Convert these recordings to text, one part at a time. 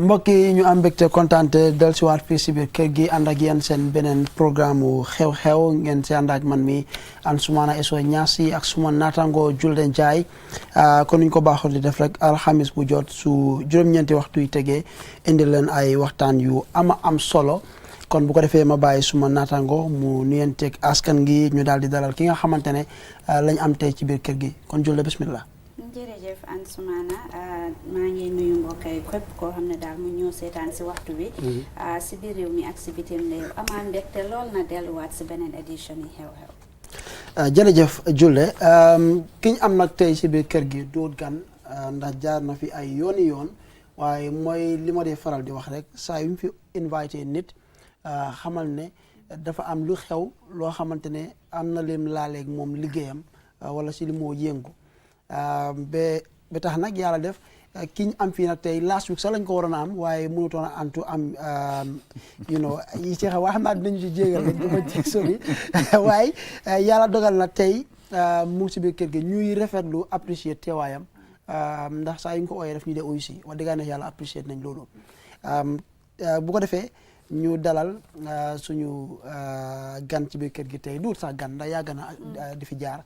mbokk yi ñu am mbégte kontaante dellusiwaat fii si biir kër gi ànd ak yéen seen beneen programme xew-xew ngeen si ànd ak man mi Ansumana Eso Ñaasi ak suma naataango Julde Njaay kon ñu ko baaxoo di def rek alxamis bu jot su juróom-ñeenti waxtu yi tegee indi leen ay waxtaan yu am solo kon bu ko defee ma bàyyi suma naataango mu nuyenteeg askan gi ñu daal di dalal ki nga xamante ne lañ am tey ci biir kër gi kon Julde bismillah. jërëjëf Ansumana maa ngi nuyu mbokk yi képp koo xam ne daal mu ñëw seetaan si waxtu bi si biir réew mi ak si bitim réew amaan mbégte lool na delluwaat si beneen édition yi xew-xew jërëjëf Julde ki ñu am nag tey si biir kër gi doot gan ndax jaar na fi ay yooni yoon waaye mooy li ma dee faral di wax rek saa yu mu fi invité nit xamal ne dafa am lu xew loo xamante ne am na lim laaleeg moom liggéeyam wala si li moo yëngu ba tax nag yàlla def ki ñu am fii nag tey last week sax lañ ko waroon a am waaye mënutoon a antu am yi ci xew waaye xam naa dinañu ci jéegal rek du ma ci sori waaye yàlla dogal na tey mu si biir kër gi ñuy rafetlu apprécier teewaayam ndax saa yu ñu ko ooyee daf ñu dee uyu si wax dëgg ne yàlla apprécier nañ loolu bu ko defee ñu dalal suñu gan ci biir kër gi tey duut sax gan ndax yàgg na di fi jaar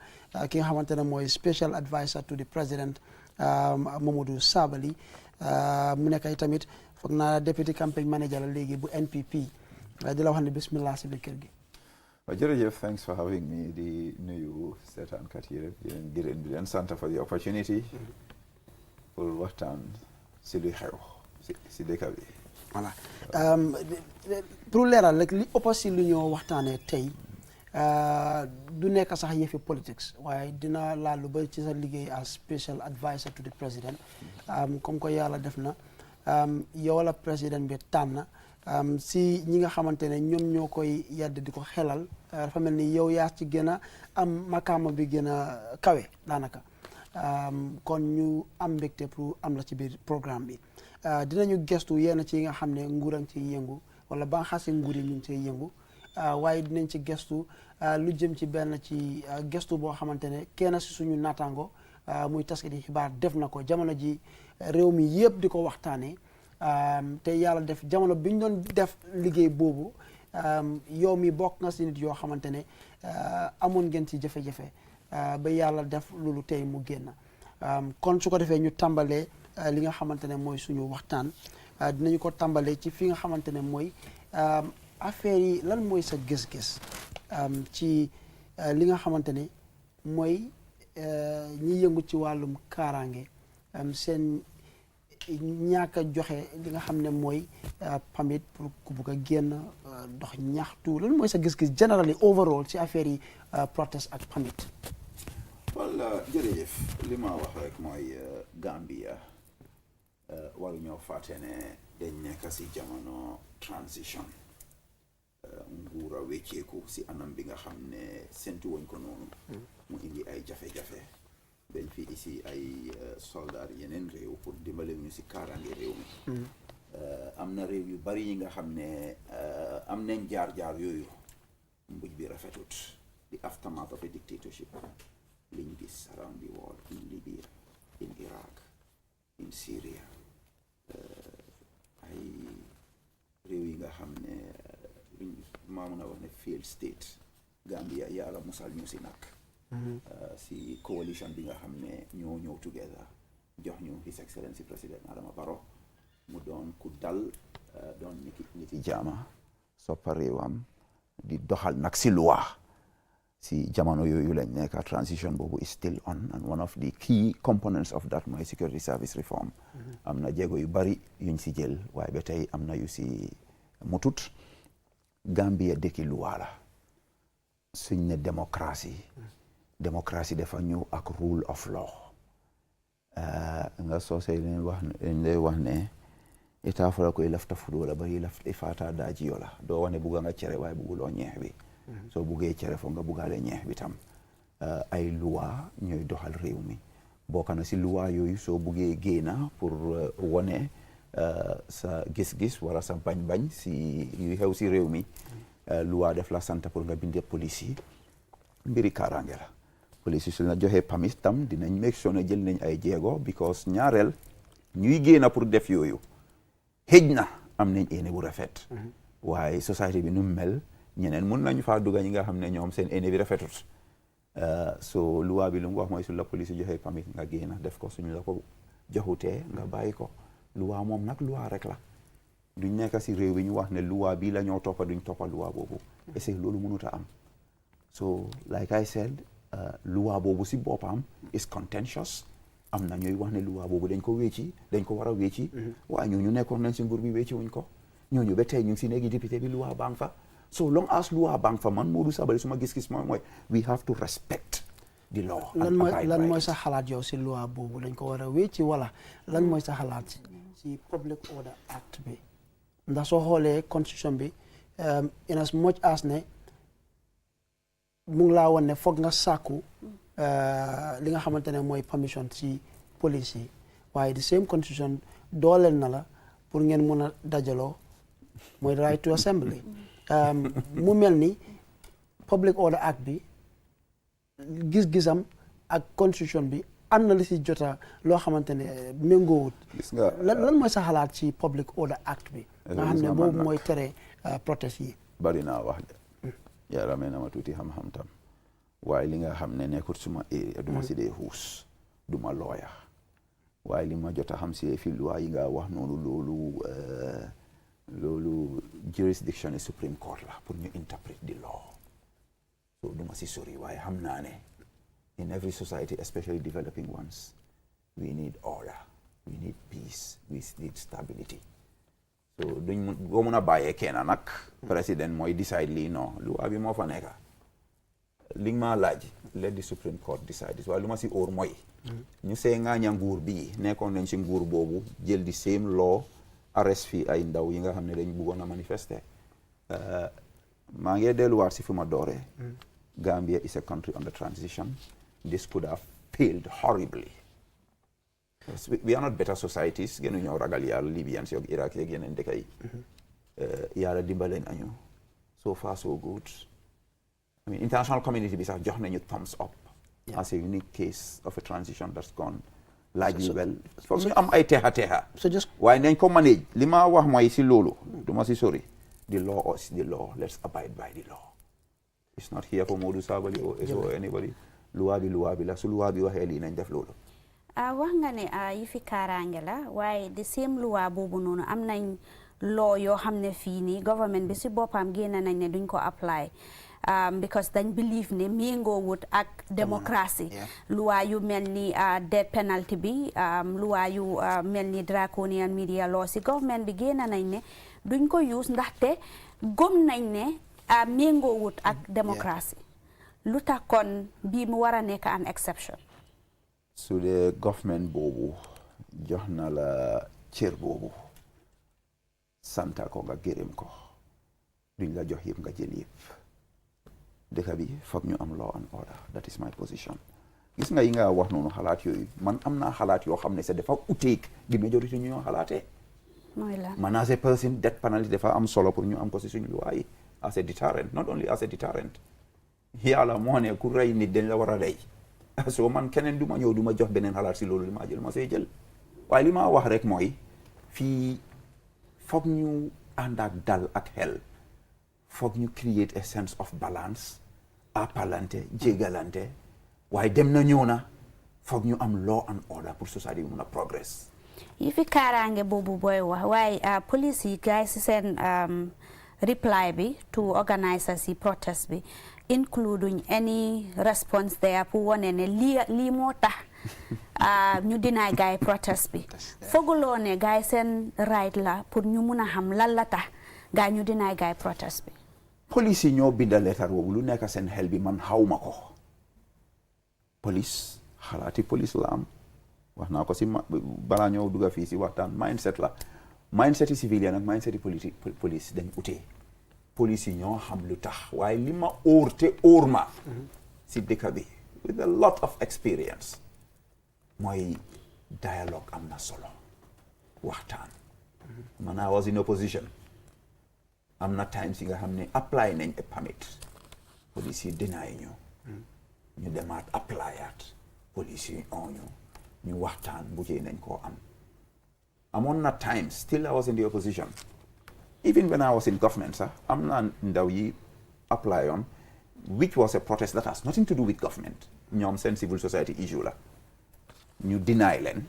ki nga xamante ne mooy special adviser to the president Mamadou Sabally mu nekk tamit foog naa deputy campaign manager la léegi bu NPP di la wax ne bismillah si biir kër gi. waaw jërëjëf thanks for having me di nuyu seetaankat yi rek di leen gërëm di leen sant for the opportunity pour waxtaan si luy xew si dëkk bi. voilà pour leeral rek li ëpp si lu ñoo waxtaanee tey du nekk sax yëfi politics waaye dina laal lu bëri ci sa liggéey as special adviser to the president comme que yàlla def na yow la président bi tànn si ñi nga xamante ne ñoom ñoo koy yàdd di ko xelal dafa mel ni yow yaa ci gën a am makaama bi gën a kawe daanaka kon ñu am mbégte pour am la ci biir programme bi dinañu gestu yenn ci nga xam ne nguur a ngi ciy yëngu wala ba nga xasee nguur yi ñu ngi ciy yëngu waaye dinañ ci gestu lu jëm ci benn ci gestu boo xamante ne kenn si suñu naataango muy taskati xibaar def na ko jamono ji réew mi yëpp di ko waxtaanee te yàlla def jamono bi ñu doon def liggéey boobu yow mi bokk nga si nit yoo xamante ne amoon ngeen ci jafe-jafe ba yàlla def loolu tey mu génn kon su ko defee ñu tàmbalee li nga xamante ne mooy suñu waxtaan dinañu ko tàmbalee ci fi nga xamante ne mooy affaire yi lan mooy sa gis-gis ci li nga xamante ne mooy ñi yëngu ci wàllum kaaraange seen ñàkk a joxe li nga xam ne mooy permit pour ku bugg a génn dox ñaxtu lan mooy sa gis-gis generally overall ci affaire yi protest ak permit. wala jërëjëf li ma wax rek mooy Gambia waru ñoo fàtte ne dañ nekk si jamono transition nguur a wecceeku si anam bi nga xam ne sentu woñ ko noonu mu indi ay jafe-jafe dañ fi isi ay soldat yeneen réew pour dimbale ñu si kaaraange réew mi am na réew yu bari yi nga xam ne am nañ jaar-jaar yooyu mbuj bi rafetut the aftermath of a dictatorship liñ gis around the world in Libya in Iraq in Syria ay réew yi nga xam ne maa mun a wax ne failed state Gambia yàlla musal ñu si nag si coalition bi nga xam ne ñoo ñëw together jox ñu His Excellency président Adama Barrow mu doon ku dal doon niti jaama soppa réewam di doxal nag si loi si jamono yooyu lañ nekk transition boobu is still on and one of the key components of that mooy security service reform am na jéego yu bari yuñ si jël waaye ba tey am na yu si mutut Gambia dëkki loi la suñ ne démocratie dafa ñëw ak rule of law nga soosey leen wax ne état fala koy lafta fudo la bari lafta ifata daajiyo la doo wane bugga nga cere waaye bugguloo ñeex bi soo buggee cere fo nga buggaale ñeex bi tam ay loi ñooy doxal réew mi bokk na si loi yooyu soo buggee génna pour wane sa gis-gis wala sa bañ-bañ si yu xew si réew mi loi def la sant pour nga bindee police yi mbiri kaaraange la police yi su la joxee permis tam dinañ make sure ne jël nañ ay jéego because ñaareel ñuy génna pour def yooyu xëj na am nañ ene bu rafet waaye société bi nu mel ñeneen mun nañu faa dugga ñi nga xam ne ñoom seen ene bi rafetut so loi bi lu mu wax mooy su la police joxee permit nga génn def ko suñu la ko joxutee nga bàyyi ko loi moom nag loi rek la duñ nekk si réew bi ñu wax ne loi bii la ñoo toppa duñ toppa loi boobu et loolu mënut a am so like I said loi boobu si boppam is contentious am na ñooy wax ne loi boobu dañ ko wécci dañ ko war a wécci waaye ñooñu nekkoon nañ si nguur bi wécci wuñ ko ñooñu ba tey ñu ngi si néegi député bi loi baa ngi fa so long as loi baa ngi fa man Modou Sabally suma gis-gis mooy we have to respect the law. lan mooy sa xalaat yow si loi boobu dañ ko war a wécci wala lan mooy sa xalaat si Public Order Act bi ndax soo xoolee constitution bi in as much as ne mu ngi laa wan ne foog nga sàkku li nga xamante ne mooy permission ci police yi waaye the same constitution dooleel na la pour ngeen mun a dajaloo mooy right to assembly mu mel ni Public Order Act bi gis-gisam ak constitution bi am na li si jota loo xamante ne méngoowut lan mooy sa xalaat ci Public Order Act bi nga xam ne boobu mooy tere protest yi bari naa wax de yàlla may na ma tuuti xam-xam tam waaye li nga xam ne nekkut suma area duma si dee xuus duma lawyer waaye li ma jot a xam si fi loi yi nga wax noonu loolu jurisdiction yi Supreme Court la pour ñu interpret the law so duma si sori waaye xam naa ne in every society especially developing ones we need order we need peace we need stability so duñ boo mun a bàyyee kenn nag président mooy decide lii non loi bi moo fa nekka li nga ma laaj let the Supreme Court decide this waaye lu ma si óor mooy ñu see ngaaña nguur bii nekkoon nañ si nguur boobu jël di same law arrest fii ay ndaw yi nga xam ne dañ bëggoon a manifester maa ngi delluwaat si fi ma dooree Gambia is a country under transition this could have failed horribly we are not better societies gënu ñoo ragal yàlla Libyans yoog Iraq yeeg yeneen dëkk yi yàlla dimbale nañu so far so good I mean international community bi sax jox nañu thumbs up as a unique case of a transition that's gone largely well foog ñu am ay teexa waaye nañ ko manage li ma wax mooy si loolu du ma si sori the law is the law let's abide by the law it's not here for Modou Sabally or anybody loi bi la su loi bi waxee lii nañ def loolu wax nga ne yi fi kaaraange la waaye the same loi boobu noonu am nañ law yoo xam ne fii nii government bi si boppam génn nañ ne duñ ko apply because dañ believe ne méngoo wut ak démocratie loi yu mel ni death penalty bi loi yu mel ni draconian media law si government bi génn nañ ne duñ ko use ndaxte gëm nañ ne méngoo wut ak démocratie lu tax kon bii mu war a nekk an exception su dee government boobu jox na la cër boobu santa ko nga gërëm ko duñ la jox yëpp nga jël yëpp dëkk bi foog ñu am law and order that is my position gis nga yi nga wax noonu xalaat yooyu man am naa xalaat yoo xam ne sax dafa uteeg di majorité ñu ñoo xalaatee man as a person death penalty dafa am solo pour ñu am ko si suñu loi yi as a deterrent not only as a deterrent yàlla moo ne ku rey nit dañ la war a rey so man keneen du ma ñëw du ma jox beneen xalaat si loolu li ma jël ma see jël waaye li ma wax rek mooy fii foog ñu ànd ak dal ak xel foog ñu create a sense of balance appalante jégalante waaye dem na ñëw na foog ñu am law and order pour society bi mun a progress yi fi kaaraange boobu booy wax waaye police yi gars si seen reply bi to organisers yi protest bi including any response there pour wane ne lii moo tax ñu dinaay gaay protest bi fooguloo ne gaay seen right la pour ñu mun a xam lan la tax gaay ñu dinaay gaay protest bi police yi ñoo binda leetar boobu lu nekk seen xel bi man xawma ko police xalaati police la am wax naa ko si balaa ñoo dugga fii si waxtaan mindset la mindset yi civilian ak mindset yi police dañ utee police yi ñoo xam lu tax waaye li ma óor te óor ma si dëkk bi with a lot of experience mooy dialogue am na solo waxtaan man I was in opposition am na times yi nga xam ne apply nañ a permit police yi deny ñu demaat applyaat police yi ñu waxtaan bu jee nañ koo am amoon na times still I was in the opposition even when I was in government sax am na ndaw yi apply on which was a protest that has nothing to do with government ñoom seen civil society issue la ñu deny leen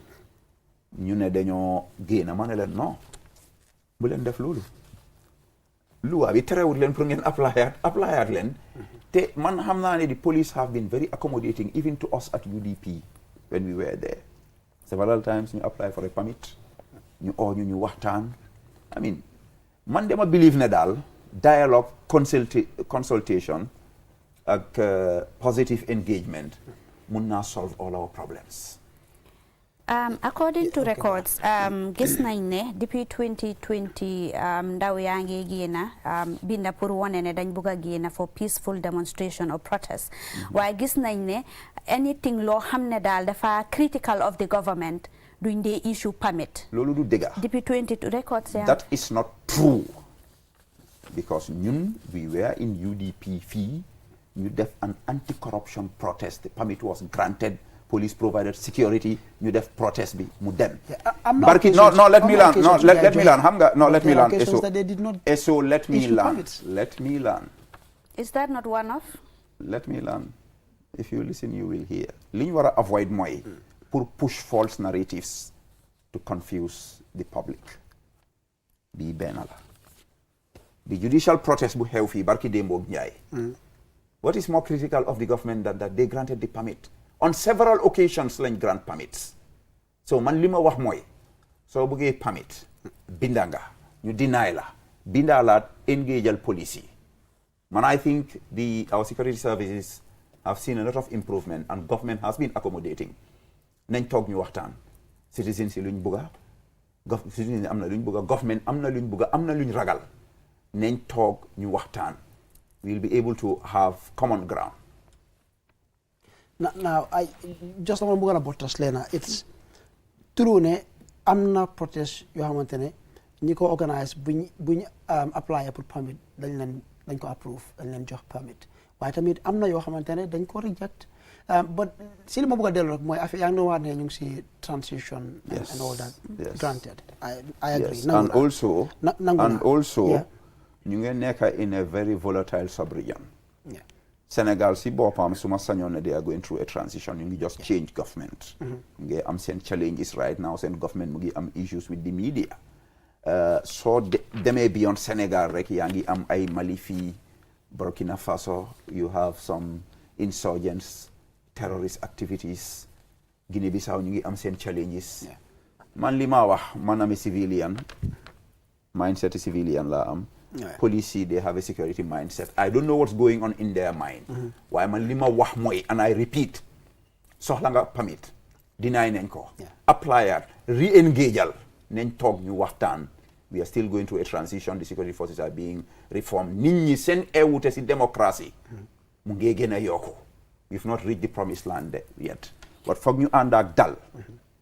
ñu ne dañoo génn ma ne leen non bu leen def loolu loi bi terewut leen pour ngeen applyaat leen te man xam naa ne the police have been very accommodating even to us at UDP when we were there several times ñu apply for a permit ñu oo ñu waxtaan I mean man dama believe ne daal dialogue consultation ak positive engagement mun naa solve all our problems. According to records, gis nañ ne depuis 2020 ndaw yaa ngi génna binda pour wane ne dañ bugg a génna for peaceful demonstration or protest waaye gis nañ ne anything loo xam ne daal dafa critical of the government duñ dee issue permit. loolu du dëgga. Depuis 20 records. That is not true because ñun we were in UDP fii ñu def an anti-corruption protest the permit was granted. Police provided security. You def protest bi mu dem. Barki no let me land. No let me land. Xam nga no let me land. So let me land. Let me land. Is that not one of? Let me land. If you listen, you will hear. Li ñu war a avoid mooy pour push false narratives to confuse the public. Bi benn la. The judicial protest bu xew fii barki démb ak Njaay. What is more critical of the government that they granted the permit? On several occasions lañ grant permits so man li ma wax mooy soo bëggee permit binda nga ñu deny la bindaalaat engageal police man I think our security services have seen a lot of improvement and government has been accommodating nañ toog ñu waxtaan citizens yi luñ bëgga citizens yi am na luñ bëgga government am na luñ bëgga am na luñ ragal nañ toog ñu waxtaan we'll be able to have common ground. Now, I just want to buttress Lena. It's true ne amna protest yo xamantene ñi ko organize buñ apply pour permit dañ ko approve dañ leen jox permit waaye tamit amna yo xamantene dañ ko reject but si li ma bëgg a dellu rek mooy affaire yaa ngi doon wax ne ñu ngi si transition and all that granted I agree. And also ñu ngi nekk in a very volatile sub-region. Senegal si boppam suma sañoon ne they are going through a transition ñu ngi just change government ngi am seen challenges right now seen government mu ngi am issues with the media soo demee beyond Senegal rek yaa ngi am ay Mali fii Burkina Faso you have some insurgents terrorist activities Guinea Bissau ñu ngi am seen challenges man li ma wax man ami civilian mindset civilian laa am police, they have a security mindset. I don't know what's going on in their mind. Why man lima wax moy and I repeat. Soxla nga permit. Deny nañ ko. Apply it. Re-engageal. Nañ tok ñu waxtaan. We are still going through a transition. The security forces are being reformed. Nit ñi seen ewute ci democracy. Mu ngi gëna yokku. We've not reached the promised land yet. But foog ñu ànd ak dal.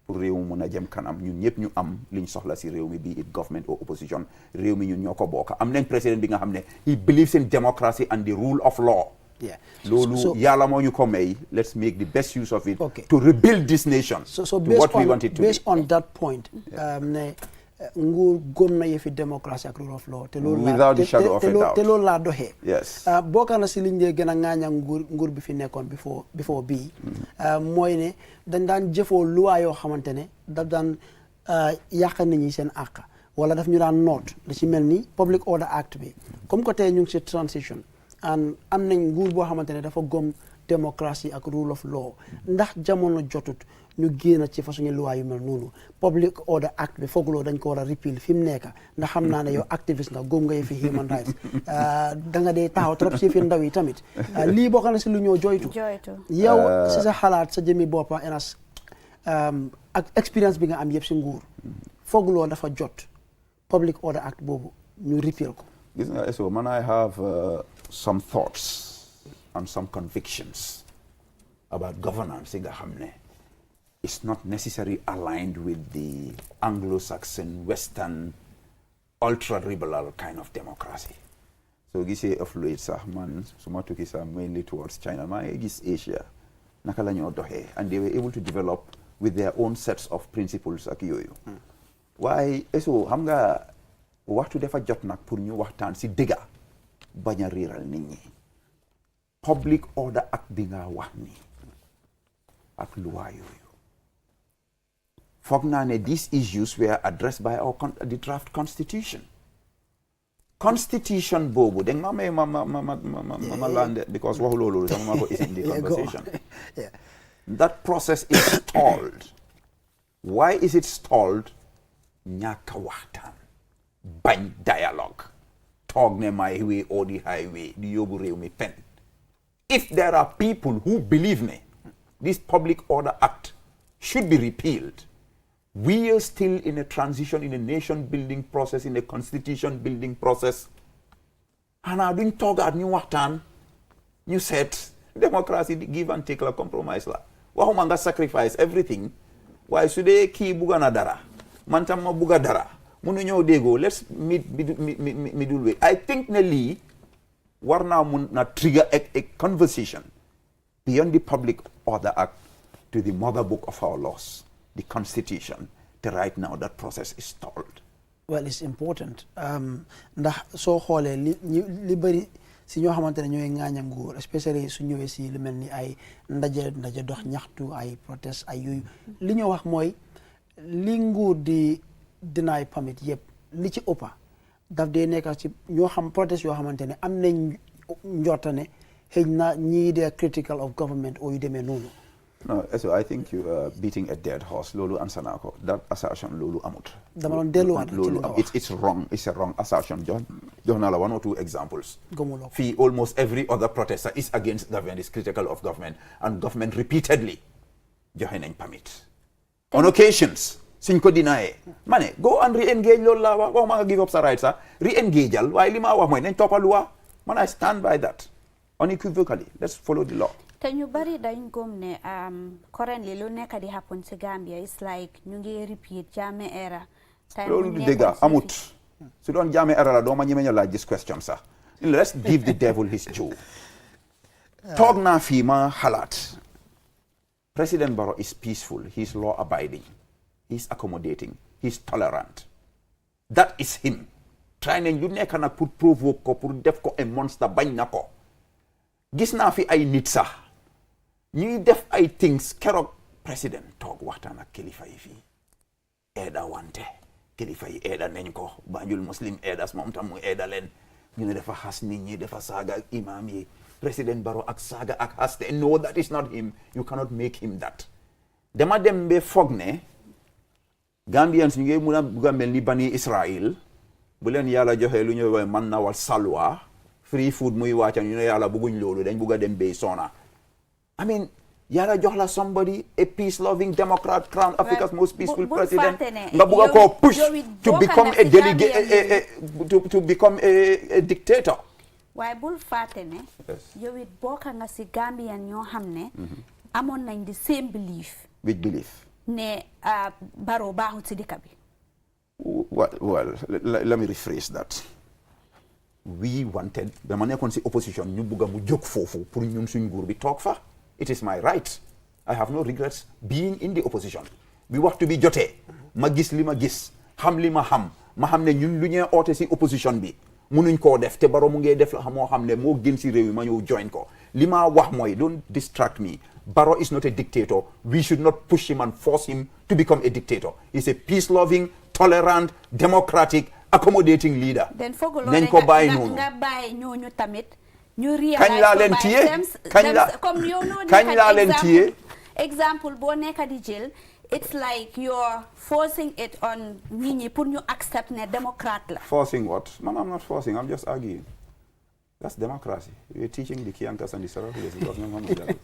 Pour réew mu na jëm kanam ñun ñëpp ñu am liñ soxla si réew mi be it government or opposition réew mi ñun ñoo ko bokk am nañ président bi nga xam ne he believes in democracy and the rule of law. loolu yàlla moo ñu ko may let's make the best use of it to rebuild this nation so to what we want it to be. Based on that point ne nguur gëm na yëfi démocratie ak rule of law te loolu without the shadow of a doubt te loolu laa doxee bokk na si liñ dee gën a ŋaaña nguur bi fi nekkoon before bii mooy ne dañ daan jëfoo loi yoo xamante ne daf daan yàq nit ñi seen àq wala daf ñu daan noot da ci mel ni Public Order Act bi comme que tey ñu ngi si transition am nañ nguur boo xamante ne dafa gëm démocratie ak rule of law ndax jamono jotut ñu génn ci façon loi yu mel noonu Public Order Act bi fooguloo dañ ko war a repeal fi mu nekk ndax xam naa ne yow activiste nga góom nga fi human rights da nga dee taxaw trop si fi ndaw yi tamit lii bokk na si lu ñoo joytu yow si sa xalaat sa jëmi boppa enas ak expérience bi nga am yëpp si nguur fooguloo dafa jot Public Order Act boobu ñu repeal ko. Gis nga so man I have some thoughts and some convictions about governance nga xam ne it's not necessarily aligned with the Anglo-Saxon, Western, ultra-liberal kind of democracy. So gisee of late sax man suma tukki sax mainly towards China maa ngi gis Asia naka la ñoo doxee and they were able to develop with their own sets of principles ak yooyu waaye eso xam nga waxtu dafa jot nag pour ñu waxtaan si dëgga bañ a réeral nit ñi public order act bi nga wax ni ak loi yooyu foog naa ne these issues were addressed by the draft constitution boobu dégg nga may ma lande because waxu loolu sama ma ko is in the conversation that process is stalled. Why is it stalled? Ñàkk a waxtaan bañ dialogue toog ne my way or the highway di yóbbu réew mi pen. If there are people who believe me this public order act should be repealed, we are still in a transition, in a nation building process, in a constitution building process. Xanaa duñ toogaat ñu waxtaan ñu seet democracy give and take la compromise la waxuma nga sacrifice everything waaye su dee kii bugga na dara man tam ma bugga dara munu ñëw déggoo let's meet middle way. I think ne lii war naa mun na trigger a conversation beyond the public order act to the mother book of our laws, the constitution. Right now that process is stalled. Well, it's important ndax soo xoolee li bëri si ñoo xamante ne ñooy ŋaaña nguur especially su ñëwee si lu mel ni ay ndaje dox ñaxtu ay protest ay yooyu li ñu wax mooy li nguur di deny permit yëpp li ci ëppa daf dee nekk ci ñoo xam protest yoo xamante ne am nañ njorta ne xëy na ñii de critical of government oo yu demee noonu. No, so I think you are beating a dead horse. Lolu answer nako. That assertion Lolu amut. It's wrong. It's a wrong assertion, John. John, one or two examples. Fee almost every other protester is against government, is critical of government, and government repeatedly joining permit. On occasions, sinko deny. Mane, go and re-engage Lola. Wa ma give up sa rights, re-engage al. Wa lima wa mo nen topa lua. Man, I stand by that unequivocally. Let's follow the law. Te ñu bari dañ gom ne currently lu nekk di happen ci Gambia is like ñu ngi repeat Jammeh era. Loolu du dëgg amut su doon Jammeh era la doo ma ñemeño laaj this question sax. Let's give the devil his due. Toog naa fii ma xalaat. President Barrow is peaceful, he is law abiding, he is accommodating, he is tolerant. That is him. Try nañ lu nekk nag pour provoke ko pour def ko a monster bañ na ko. Gis naa fi ay nit sax ñuy def ay things keroog président toog waxtaan ak kilifa yi fii eeda wante kilifa yi eeda nañ ko Banjul Muslim eedas moom tam mu eeda leen ñu ne dafa xas nit ñi dafa saaga ak imam yi président Barrow ak saaga ak xaste no that is not him, you cannot make him that. Dama dem be foog ne Gambians ñu ngi mun a bugg a mel ni bani Israel bu leen yàlla joxe lu ñuy woowee man na wal salwa free food muy wàcca ñu ne yàlla bëgguñ loolu dañ bëgg a dem bay sona. I mean yàlla jox la somebody a peace loving democrat crown Africa's most peaceful president nga bëgg a koo push to become a delegate to become a dictator. waaye bul fàtte ne yow it bokk nga si Gambian ñoo xam ne amoon nañ the same belief. Which belief? ne Barrow baaxut si dëkk bi. Well, let me rephrase that. We wanted dama nekkoon si opposition ñu bugg a mu jóg foofu pour ñun suñ nguur bi toog fa. It is my right. I have no regrets being in the opposition. bi waxtu bi jotee ma gis li ma gis xam li ma xam ne ñun lu ñuy oote si opposition bi munuñ koo def te Barrow mu ngee def la moo xam ne moo gën si réew mi ma ñëw join ko li ma wax mooy don't distract me. Barrow is not a dictator. We should not push him and force him to become a dictator. He's a peace-loving, tolerant, democratic, accommodating leader. Then fogo lo nañ ko bàyyi noonu nga bàyyi ñooñu tamit ñu realize kañ laa leen téye comme yow noonu kañ laa leen téye exemple boo nekk di jël it's like you're forcing it on nit ñi pour ñu accept ne démocrate la. Forcing what? Man, I'm not forcing. I'm just arguing. That's democracy. We're teaching the Kiankas and the Sarahulis because no one knows that.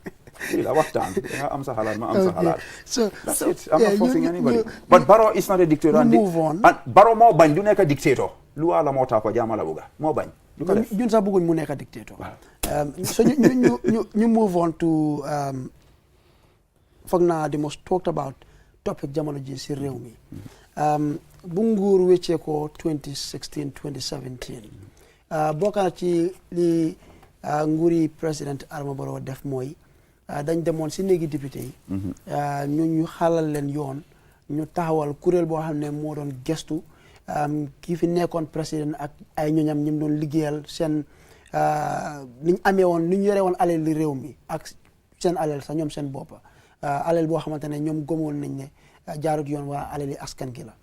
I'm Sahalat. So that's it. I'm not forcing anybody. But Barrow is not a dictator. Move on. And Barrow mo bañ du nekk dictator. Lu ala mo tapa jama la buga. Mo bañ. Du ko def. Ñun sax bëgguñ mu nekk dictator. So ñu move on to foog naa the most talked about topic jamono ji si réew mi. Bu nguur wéccee ko 2016 2017. bokk na ci li nguuri président Adama Barrow def mooy dañ demoon si néegi député yi ñu xalal leen yoon ñu taxawal kuréel boo xam ne moo doon gestu kii fi nekkoon président ak ay ñoñam ñi mu doon liggéeyal seen niñ amee woon ni ñu yore woon alal li réew mi ak seen alal sax ñoom seen boppa alal boo xamante ne ñoom gëmoon nañ ne jaarut yoon waa alal li askan gi la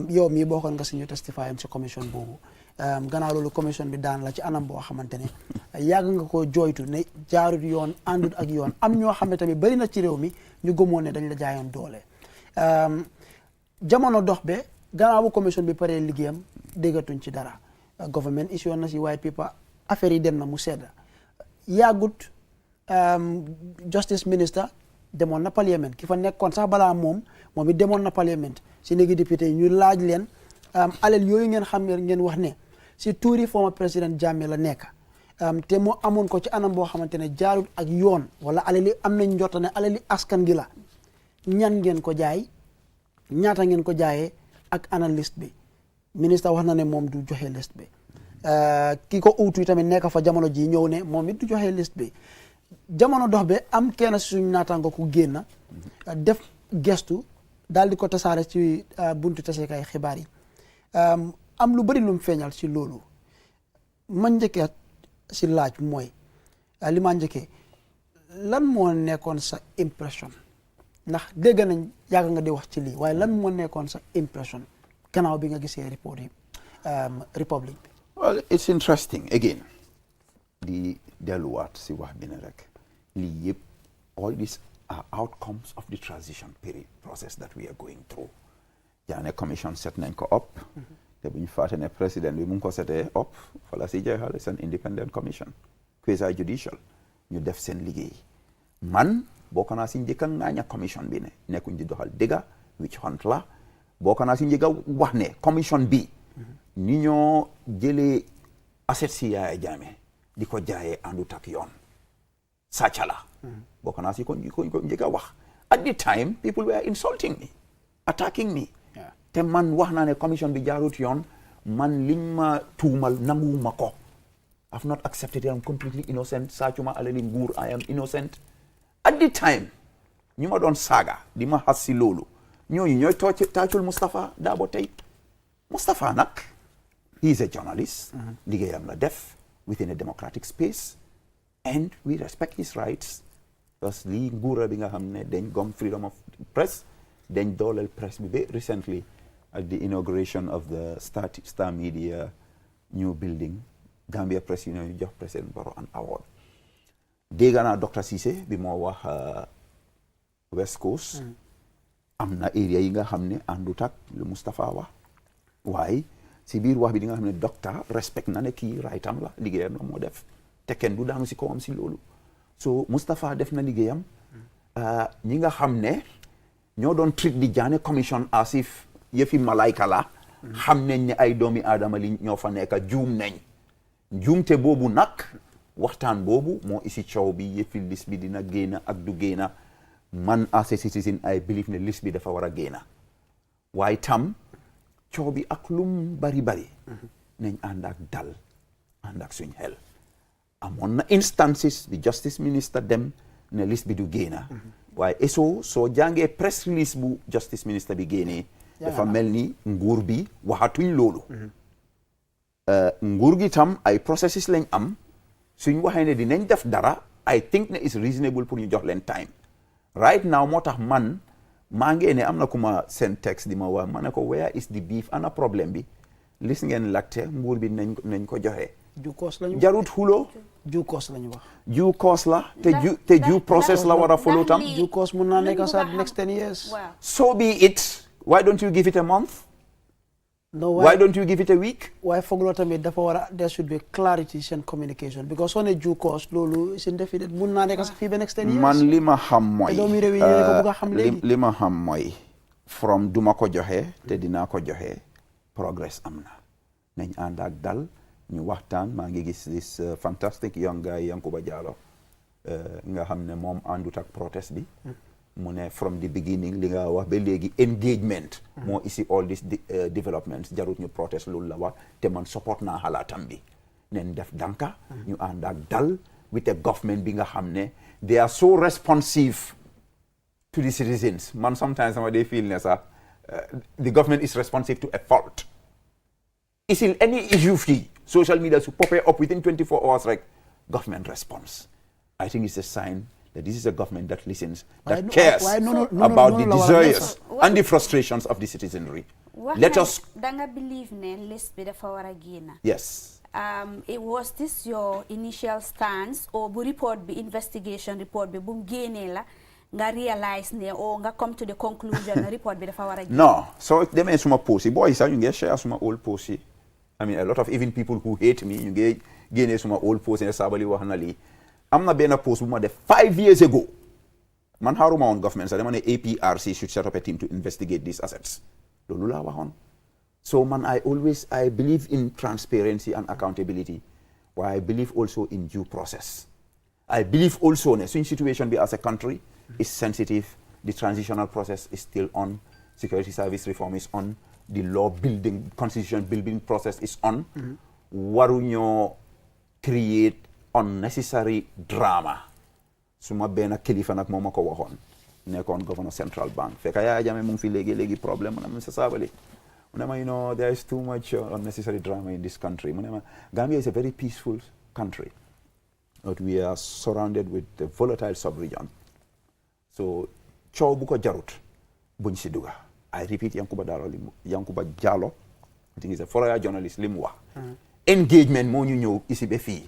yow mii bokkoon nga si ñu testify si commission boobu gannaaw loolu commission bi daan la ci anam boo xamante ne yàgg nga ko jooytu ne jaarut yoon àndut ak yoon am ñoo xam ne tamit bari na ci réew mi ñu gëmoon ne dañ la jaayoon doole jamono dox be gannaaw bu commission bi paree liggéeyam déggatuñ ci dara government issue na si white paper affaire yi dem na mu sedda yàggut justice minister demoon na parliament ki fa nekkoon sax balaa moom it demoon na parliament si néegi député yi ñu laaj leen alal yooyu ngeen xam ngeen wax ne si tuuri former président Jammeh la nekk te mu amoon ko ci anam boo xamante ne jaarut ak yoon wala alali am nañ njort ne alali askan gi la ñan ngeen ko jaay ñaata ngeen ko jaayee ak analyste bi ministre wax na ne moom du joxe liste bi ki ko uutu tamit nekk fa jamono ji ñëw ne moom it du joxe liste bi jamono dox be am kenn suñu naataango ku génn def gestu daal di ko tasaare ci buntu taseekaay xibaar yi am lu bari lu mu feeñal ci loolu ma njëkkee si laaj mooy li ma njëkkee lan moo nekkoon sa impression ndax dégg nañ yàgg nga di wax ci lii waaye lan moo nekkoon sa impression gannaaw bi nga gisee report yi Republic bi. Well, it's interesting again di delluwaat si wax bi ne rek lii yëpp all these are outcomes of the transition period process that we are going through. Jaane commission set nañ ko up te bu ñu fàtte ne président bi mu ngi ko setee up fala si jeexal seen independent commission quasi judicial ñu def seen liggéey man bokk naa si njëkk a ŋaaña commission bi ne nekkuñ di doxal dëgga witch hunt la bokk naa si njëkk a wax ne commission bi ni ñoo jëlee asset si Yaya Jammeh di ko jaayee àndut ak yoon sàcca la bokk naa si ko njëkk a wax at the time people were insulting me attacking me te man wax naa ne commission bi jaarut yoon man liñ ma tuumal nanguwuma ko I've not accepted it. I'm completely innocent sàccuma alali nguur I am innocent at the time ñu ma doon saaga di ma xas si loolu ñooñu ñooy taacul Moustapha Darboe tey Moustapha nag he is a journalist liggéeyam la def within a democratic space and we respect his rights parce que lii nguura bi nga xam ne dañ gom freedom of press dañ dooleel press bi ba recently at the inauguration of the Star Media new building Gambia Press Union ñu jox President Barrow an award dégg naa Dr. Cissé bi moo wax West Coast am na area yi nga xam ne àndut ak lu Moustapha wax waaye si biir wax bi di nga xam ne docteur respect na ne kii rightam la liggéeyam la moo def te kenn du daanu si kawam si loolu so Moustapha def na liggéeyam ñi nga xam ne ñoo doon treat di Jaane commission as if yëfi malayka la xam nañ ne ay doomi aadama li ñoo fa nekk juum nañ juumte boobu nag waxtaan boobu moo isi coow bi yëfi liste bi dina génn ak du génn man as a citizen I believe ne liste bi dafa war a génn waaye tam coow bi ak lum bari nañ ànd ak dal ànd ak suñ xel amoon na instances di justice minister dem ne liste bi du génn waaye soo jàngee press release bu justice minister bi génnee dafa mel ni nguur bi waxatuñ loolu nguur gi tam ay processes lañ am suñ waxee ne dinañ def dara I think ne is reasonable pour ñu jox leen time right now moo tax man maa ngi ne am na ku ma seen texte di ma wax ma ne ko where is the beef ana problème bi lis ngeen laajte nguur bi nañ ko joxe jarut xulo due course lañu wax due course la te due process la war a follow tam due course mun naa nekk sa next 10 years so be it why don't you give it a month no why don't you give it a week waaye foog loo tamit dafa war a there should be clarity in communication because soo ne due course loolu is indefinite mun naa nekk sax fii ba next 10 years man li ma xam mooy doomi réew yi ñoo ko bëgg a xam léegi li ma xam mooy from duma ko joxe te dinaa ko joxe progress am na nañ ànd ak dal ñu waxtaan maa ngi gis this fantastic young guy Yankuba Jallow nga xam ne moom àndut ak protest bi mu ne from the beginning li nga wax ba léegi engagement moo isi all these developments jarut ñu protest loolu la wax te man support naa xalaatam bi nen def danka ñu ànd ak dal with a government bi nga xam ne they are so responsive to the citizens. Man, sometimes they feel the government is responsive to a fault. Is in any issue free, social media to pop up within 24 hours like government response. I think it's a sign that this is a government that listens, that cares about the desires and the frustrations of the citizenry. Let us... Danga believe ne list be the Fawaragina. Yes. Was this your initial stance or report be investigation report be bum la nga realize ne or nga come to the conclusion report be the Fawaragina? No. So they may suma posi. Boys, you get share suma old posi. I mean, a lot of even people who hate me, you get gain suma old posi in Sabali Wahanali. I'm not being a post more than 5 years ago. Man haruma on government, so the APRC should set up a team to investigate these assets. So man, I believe in transparency and accountability. While I believe also in due process. I believe also in a situation we as a country is sensitive. The transitional process is still on. Security service reform is on. The law building, constitution building process is on. Warunyo create unnecessary drama. Suma bena kilifa nak moma ko waxon nekon governor central bank fekk ya jame mu fi legi problem na sa sabali munema you know there is too much unnecessary drama in this country. Munema Gambia is a very peaceful country, but we are surrounded with a volatile sub-region. So chow bu ko jarut buñ ci duga. I repeat, Yankuba Jallow, I think he's a foreign journalist limu wax engagement mo ñu ñew ici be fi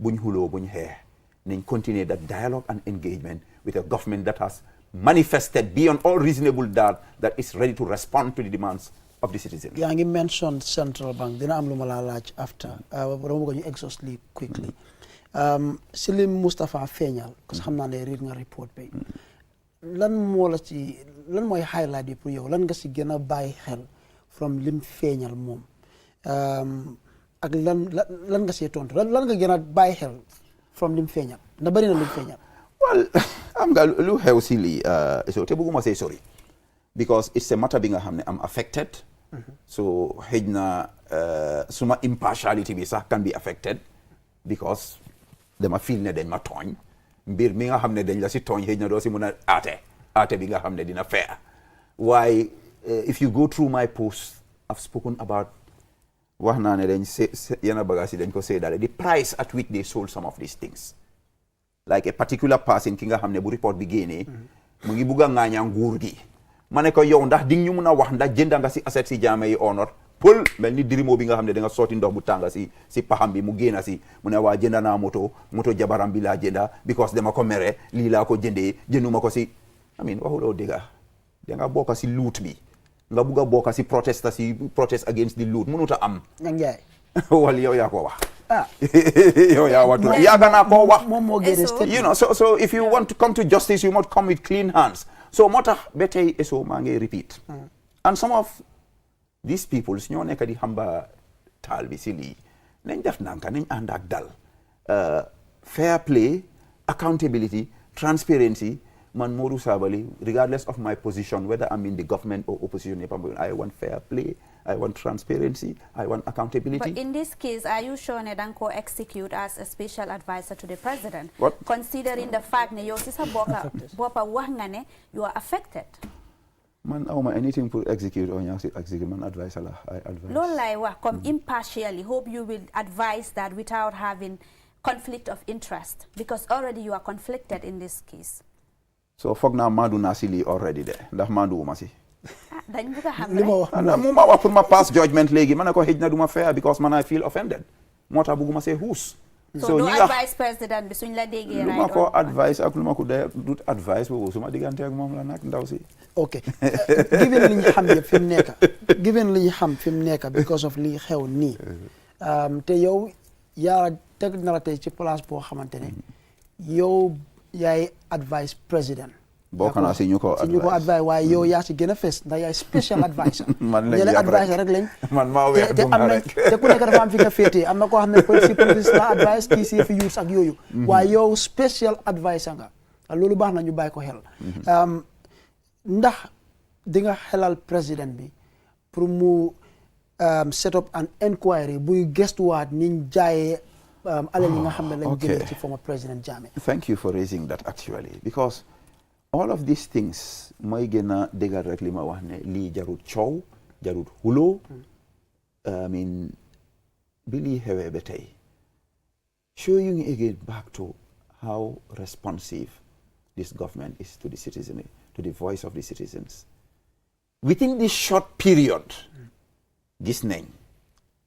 buñ hulo buñ hair, then continue that dialogue and engagement with a government that has manifested beyond all reasonable doubt that is ready to respond to the demands of the citizens. Yeah, you mentioned central bank. Dina am luma la laaj after. But I'm going to exhaustly quickly. Silim Mustafa Feñal, because xam naa ne read nga report bi. Lan mooy highlight yi pour yow lan nga si gën a bàyyi xel from lim feeñal moom ak lan nga see tontu lan nga gën a bàyyi xel from lim feeñal na bari na lim feeñal. Well, am nga lu xew si lii so te bëgguma say sorry because it's a matter bi nga xam ne am affected. So xëj na suma impartiality bi sax can be affected because dama feel ne dañ ma tooñ mbir mi nga xam ne dañ la si tooñ xëj na doo si mun a aate bi nga xam ne dina fair. Why if you go through my post I've spoken about wax naa ne dañ yenn bagages yi dañ ko séddale the price at which they sold some of these things. Like a particular person ki nga xam ne bu report bi génnee mu ngi bugg a ŋaañaa nguur gi ma ne ko yow ndax di ñu mun a wax ndax jënda nga si asset si jaame yi honor pël mel ni dirimo bi nga xam ne da nga sotti ndox bu tànga si paxam bi mu génna si mu ne waa jënda naa moto jabaram bi laa jënda because dama ko mere lii laa ko jëndee jënduma ko si I mean waxuloo dëgga da nga bokka si loot bi nga bugg a bokka si protest against the loot mënut a am wal yow yaa ko wax yow yaa watu yaaga naa ko wax you know so if you want to come to justice you must come with clean hands so moo tax ba tey eso maa ngi repeat and some of these people ñoo nekk di xamba taal bi si lii nañ def nanka nañ ànd ak dal fair play accountability transparency man Modou Sabally regardless of my position whether I'm in the government or opposition I want fair play I want transparency I want accountability. But in this case are you sure ne danga ko execute as a special advisor to the president? What? Considering the fact ne yow si sa boppa wax nga ne you are affected. Man awma anything to execute or ñaa si execute man advice la I advise. Loolu lay wax comme impartially hope you will advise that without having conflict of interest because already you are conflicted in this case. So foog naa maandu naa si lii already de ndax maandu wu ma si. dañ bëgg a xam rek mu ma wax pour ma pass judgment léegi ma ne ko xëj na du ma fair because man I feel offended moo tax bëgguma see xuus. so do advice président bi suñ la déggee lu ma ko advice ak lu ma ko de du advice boobu su ma diggante ak moom la nag ndaw si. ok given li ñu xam yëpp fi mu nekk given li ñu xam fi mu nekk because of li xew nii te yow yaa teg na la tey ci place boo xamante ne yow yaay advice président. bokk naa si ñu ko advice waaye yow yaa si gën a fes ndax yaay special adviser. man lañ yàpp adviser rek lañ. man maa weex te am nañ te ku nekk dafa am fi nga féetee am na koo xam ne police la advice kii si fi use ak yooyu. waaye yow special adviser nga loolu baax na ñu bàyyi ko xel. ndax di nga xelal président bi pour mu set up an inquiry buy gestuwaat niñ jaayee alal yi nga xam ne lañ jëlee ci former président Jammeh. Thank you for raising that actually because all of these things mooy gën a déggal rek li ma wax ne lii jarut coow jarut huloo I mean bi lii xewee ba tey showing again back to how responsive this government is to the citizenry, to the voice of the citizens. Within this short period, gis nañ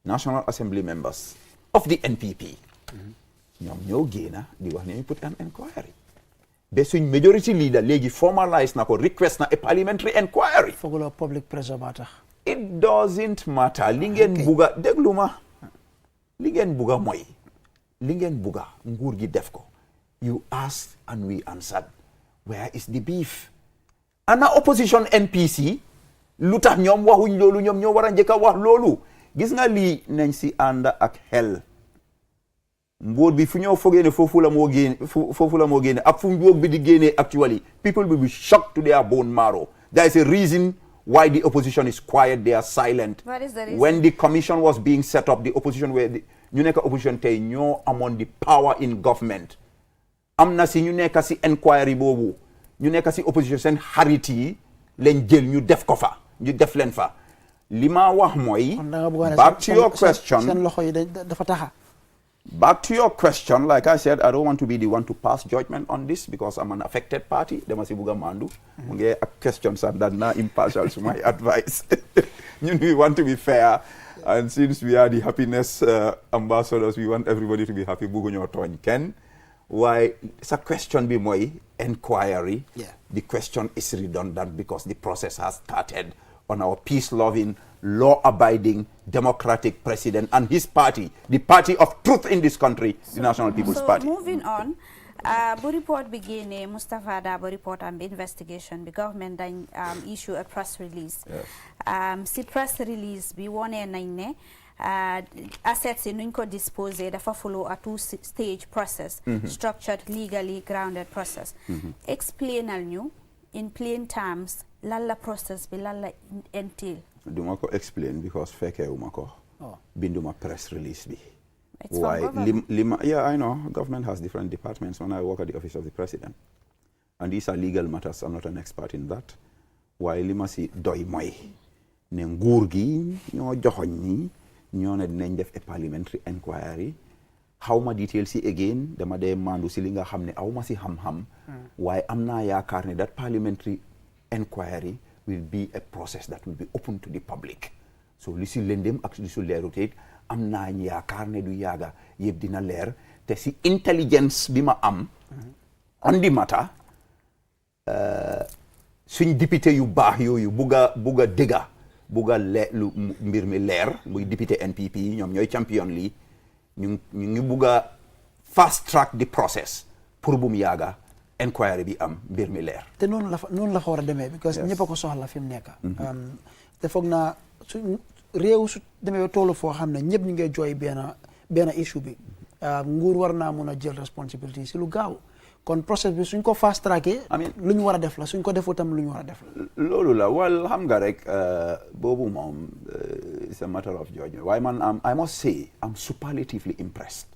National Assembly members of the NPP ñoom ñoo génna di wax ne ñu put an inquiry ba suñ majority leader léegi formalize na ko request na a parliamentary inquiry. fooguloo public pressure baa tax. It doesn't matter. Li ngeen buga déglu ma li ngeen buga mooy li ngeen buga nguur gi def ko. You asked and we answered. Where is the beef? Ana opposition NPC lu tax ñoom waxuñ loolu ñoom ñoo war a njëkk a wax loolu gis nga lii nañ si ànd ak xel mbóot bi fu ñoo fogee ne foofu la moo génne ak fu mbóot bi di génnee actually people will be shocked to their bone marrow. There is a reason why the opposition is quiet, they are silent. What is the reason? When the commission was being set up, the opposition were ñu nekk opposition tey ñoo amoon the power in government. Am na si ñu nekk si inquiry boobu ñu nekk si opposition seen xarit yi leen jël ñu def ko fa ñu def leen fa li ma wax mooy back to your question seen loxo yi dafa taxa. Back to your question, like I said, I don't want to be the one to pass judgment on this because I'm an affected party. Dama si buga mandu. Munge questions and that na impartial to my advice. We want to be fair, and since we are the happiness ambassadors, we want everybody to be happy. Bugo nyo toñ ken. Why? It's a question be moy inquiry. Yeah. The question is redundant because the process has started on our peace-loving, law-abiding, democratic president and his party, the party of truth in this country, the National People's Party. So moving on, the report began, Mustafa Dabo report and the investigation. The government then issue a press release. Yes. See press release, we want to assets in Ninko dispose of follow a two-stage process, structured, legally grounded process. Explain al new in plain terms. Lalla process be lalla entail. Duma ko explain because feke umako. Binduma press release be. It's why from government. Yeah, I know. Government has different departments. When I work at the office of the president, and these are legal matters. I'm not an expert in that. Why lima si doy moy ne nguur gi ñoo joxoñ ni ñoo ne dinañ def a parliamentary inquiry. How ma details si again dama de mandu si li nga xam ne aw ma si xam-xam. Why am naa yaakaar ne that parliamentary inquiry will be a process that will be open to the public. So li si lendem ak li si leerute am naa yaakaar ne du yaaga yëpp dina leer te si intelligence bi ma am on the matter suñ député yu baax yooyu bugga dëgga bugga lu mbir mi leer muy député NPP yi ñoom ñooy champion lii ñu ngi bugga fast track the process pour bu mu yaaga inquiry bi am mbir mi leer. te noonu la fa war a demee because ñëpp a ko soxla fi mu nekk. te foog naa su réew su demee ba tollu foo xam ne ñëpp ñu ngi jooy benn issue bi nguur war naa mun a jël responsibility si lu gaaw kon process bi suñ ko fast tracké. lu ñu war a def la suñ ko defoo tam lu ñu war a def la. loolu la wal xam nga rek boobu moom it's a matter of judgment waaye man I must say I'm superlatively impressed.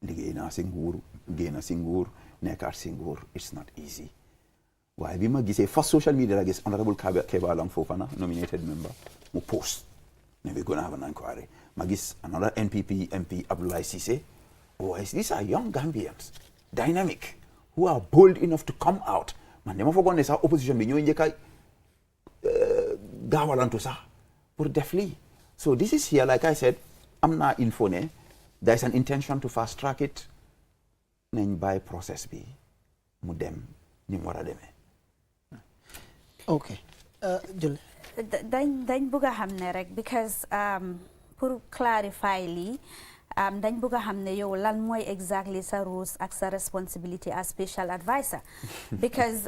liggéey naa si nguur génn si nguur. nekkaat si nguur it's not easy waaye bi ma gisee first social media la gis honorable Keba Long Fofana nominated member mu post ne we gonna have an inquiry ma gis another NPP MP Abdoulaye Cissé these are young Gambians dynamic who are bold enough to come out man dama foogoon ne sax opposition bi ñooy njëkk a gaawalantu sax pour def lii so this is here like I said am naa info ne there is an intention to fast track it nañ bàyyi process bi mu dem ni mu war a demee. ok jël. dañ bëgg a xam ne rek because pour clarify lii dañ bëgg a xam ne yow lan mooy exactly sa roles ak sa responsibility as special advisor because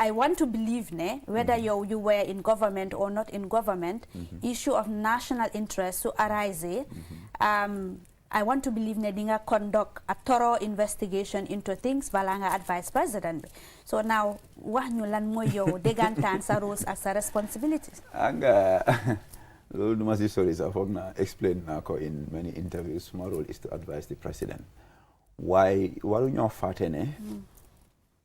I want to believe ne whether you were in government or not in government issue of national interest to arise I want to believe ne dinga conduct a thorough investigation into things bala nga advise president bi so now wax ñu lan mooy yow déggantaan sa roles ak sa responsibilities. Anga loolu duma si sori sax foog na explain naa ko in many interviews my role is to advise the president waaye waru ñoo fàtte ne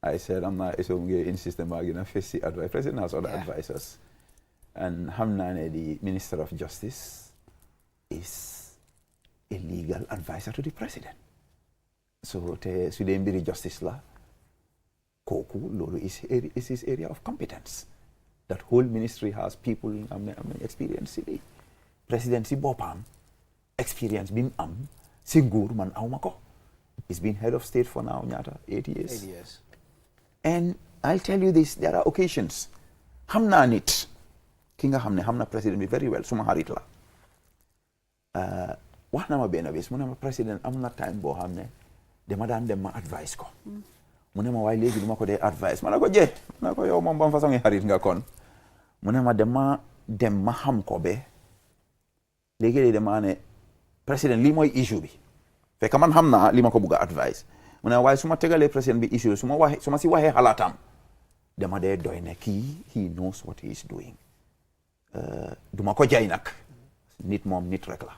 I said, I'm not so insist on gonna face the advice. President has other advisors. And Hamnane, the Minister of Justice, is a legal advisor to the president. So the Sudembiri Justice Law, Koku, Lolo is his area of competence. That whole ministry has people experience in the presidency bopam, experience bim Singur man awmako. He's been head of state for now, 8 years. 8 years. And I'll tell you this, there are occasions. Hamna nit. Kinga hamna president be very well. Suma harit la. Wax na ma benn bés mu ne ma président am na time boo xam ne dama daan dem ma advice ko. Mu ne ma waaye léegi du ma ko dee advice. Ma ne ko jee. Ma ne ko yow moom ban façon ngi xarit nga kon. Mu ne ma dem ma xam ko be. Léegi dama ne président lii mooy issue bi. Fekk man xam naa li ma ko bugg a advice. Mu ne waaye su ma tegalee président bi issue su ma si waxee xalaatam dama dee doy ne kii he knows what he is doing. Duma ko jaay nag. Nit moom nit rek la.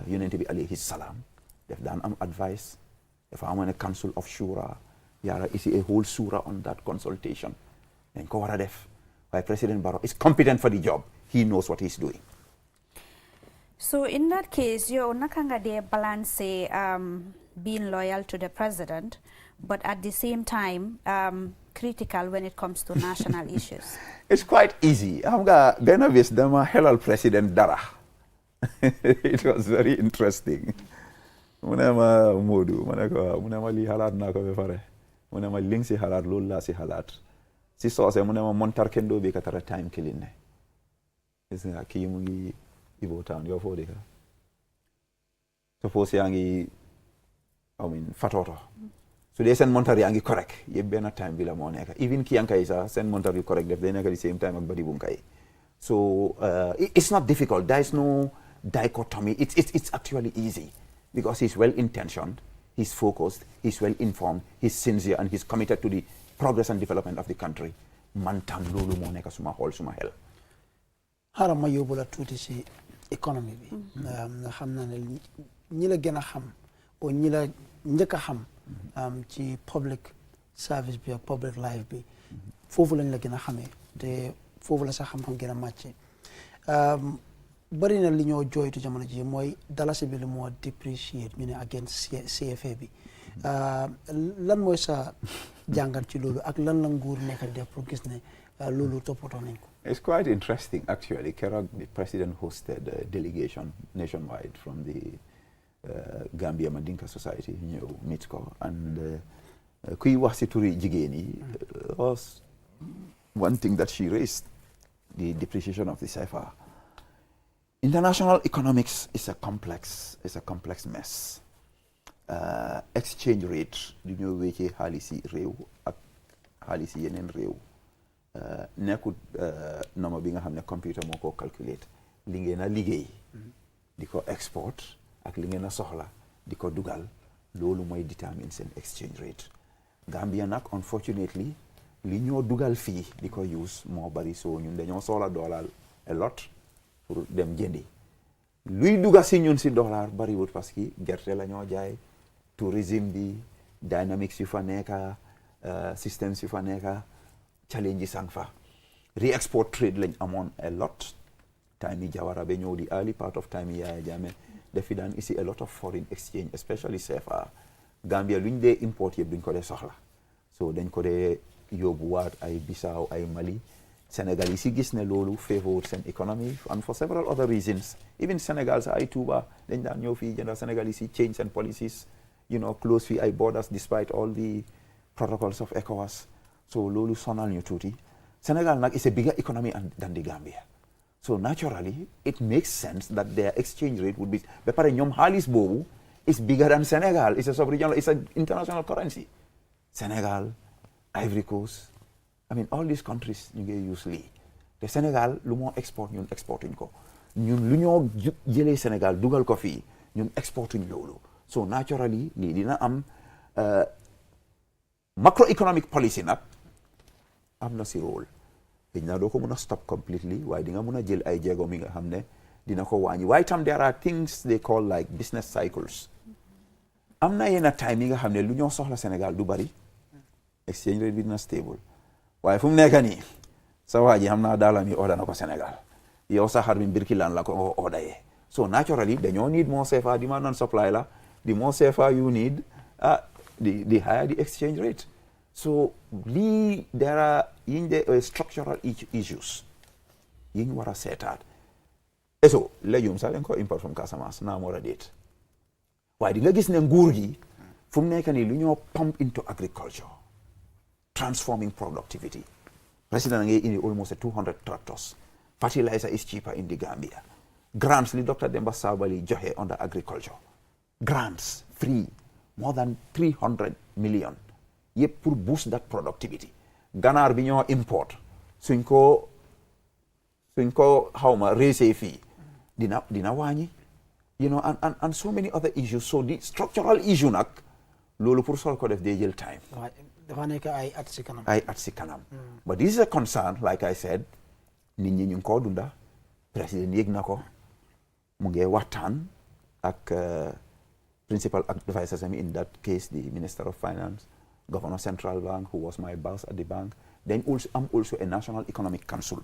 Yonent bi alayhi salaam def daan am advice dafa amoon a council of shura yàlla isi a whole surah on that consultation dañ ko war a def waaye President Barrow is competent for the job. He knows what he's doing. So in that case, yow naka nga dee balance being loyal to the president but at the same time critical when it comes to national issues? It's quite easy. Xam nga benn bés dama xelal président dara. It was very interesting. Mu ne ma Modou mu ne ko mu ne ma lii xalaat naa ko ba pare mu ne ma li nga si xalaat loolu laa si xalaat si soose mu ne ma montar kenn doo bi ka tara time killing ne gis nga kii mu ngi Ibo Town yow foo dëkk suppose yaa ngi Fatoto su dee seen montar yaa ngi correct yëpp benn time bi la moo nekk even ki yankay sax seen montar yu correct def day nekk the same time ak badi bunkay so it's not difficult. There is no dichotomy. It's actually easy because he's well intentioned, he's focused, he's well informed, he's sincere, and he's committed to the progress and development of the country. Man tam lolu mo nekk suma xol suma xel. Xaaral ma yóbbu la tuuti si économie bi. nga xam naa ne ñi la gën a xam o ñi la njëkk a xam ci public service bi ak public life bi foofu lañ la gën a xamee te foofu la sax xam-xam gën a màcce bari na li ñoo jooytu jamono ji mooy dalasi bi lu moo depreciate ñu ne against CFA bi lan mooy sa jàngat ci loolu ak lan la nguur nekk def pour gis ne loolu toppatoo nañ ko. It's quite interesting actually. Kerog, the president hosted a delegation nationwide from the Gambia Mandinka Society ñëw meet ko and kuy wax si turi jigéen yi was one thing that she raised, the depreciation of the CFA. International economics is a complex mess. Exchange rate di ñoo wéccee xaalisi réew ak xaalisi yeneen réew nekkut noma bi nga xam ne computer moo ko calculate li ngeen a liggéey di ko export ak li ngeen a soxla di ko dugal loolu mooy determine seen exchange rate. Gambia nag unfortunately li ñoo dugal fii di ko use moo bari soo ñun dañoo soxla dollar a lot pour dem jëndi luy duga si ñun si dollar bariwut parce que gerte la ñoo jaay tourisme bi dynamics yu fa nekka systems yu fa nekka challenge sang fa re-export trade lañ amoon a lot time yi Jawara ba ñëw di early part of time yi Yaya Jammeh dafi daan isi a lot of foreign exchange especially CFA Gambia luñ dee import yëpp duñ ko dee soxla so dañ ko dee yóbbuwaat ay Bissau ay Mali Sénégal yi si gis ne loolu favored seen economy and for several other reasons even Sénégal sa ay Touba dañ daan ñëw fii jënda Sénégal yi si change seen policies close fii ay borders despite all the protocols of ECOWAS so loolu sonal ñu tuuti Sénégal nag is a bigger economy than the Gambia so naturally it makes sense that their exchange rate would be ba pare ñoom xaalis boobu is bigger than Sénégal it's a sub-regional it's an international currency Sénégal Ivory Coast I mean all these countries ñu ngi use lii te Sénégal lu moo export ñun exportuñ ko ñun lu ñoo jëlee Sénégal dugal ko fii ñun exportuñ loolu so naturally lii dina am macroeconomic policy nag am na si rôle dañ naa doo ko mën a stop completely waaye di nga mën a jël ay jéego mi nga xam ne dina ko wàññi waaye tam there are things they call like business cycles am na yenn time yi nga xam ne lu ñoo soxla Sénégal du bari exchange rate bi dina stable waaye fu mu nekk nii sa waa ji xam naa daalam yi order na ko Sénégal yow sa xar mi Birkiland la ko order yee so naturally dañoo need more CFA demand and supply la the more CFA you need the higher the exchange rate so lii there are structural issues yi ñu war a seetaat eso légume sax dañ ko import from Casamance naa war a déet waaye di nga gis ne nguur gi fu mu nekk nii lu ñoo pump into agriculture transforming productivity president ngay indi almost 200 tractors fertilizer is cheaper in the Gambia grants li Dr. Demba Sabally joxe under agriculture grants free more than 300 million yëpp pour boost that productivity ganaar bi ñoo import suñ ko xawma raisé fii dina wàññi you know and so many other issues so the structural issue nag loolu pour sol ko def day jël time dafa nekk ay at si kanam but this is a concern like I said nit ñi ñu ngi koo dunda président yëg na ko mu ngi waxtaan ak principal advisors in that case the Minister of Finance Governor Central Bank who was my boss at the bank then I'm also a National Economic Council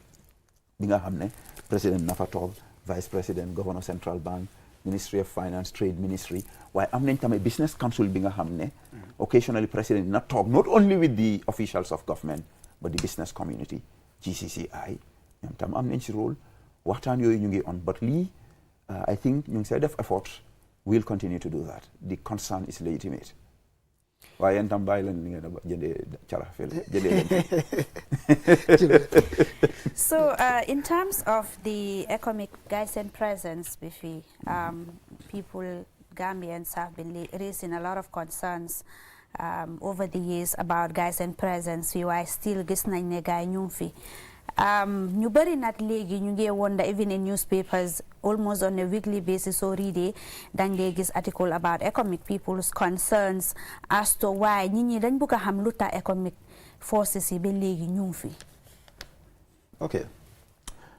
bi nga xam ne président na fa toog vice président Governor Central Bank Ministry of Finance Trade Ministry waaye am nañ tamit Business Council bi nga xam ne occasionally président dina toog not only with the officials of government but the business community GCCI ñoom tam am nañ si rôle waxtaan yooyu ñu ngi on but lii I think ñu ngi see def effort we'll continue to do that the concern is legitimate waaye yéen tam bàyyi leen li ngeen a jëndee carax fële jëndee leen So in terms of the economic guys and presence, Bifi, people, Gambians have been raising a lot of concerns over the years about guys and presence. We were still getting a guy nyumfi. Ñu bari nat léegi ñu ngi wonder even in newspapers almost on a weekly basis already dañ dee gis article about economic people's concerns as to why nit ñi dañ bëgg a xam lu tax economic forces yi ba léegi ñu fi. Okay.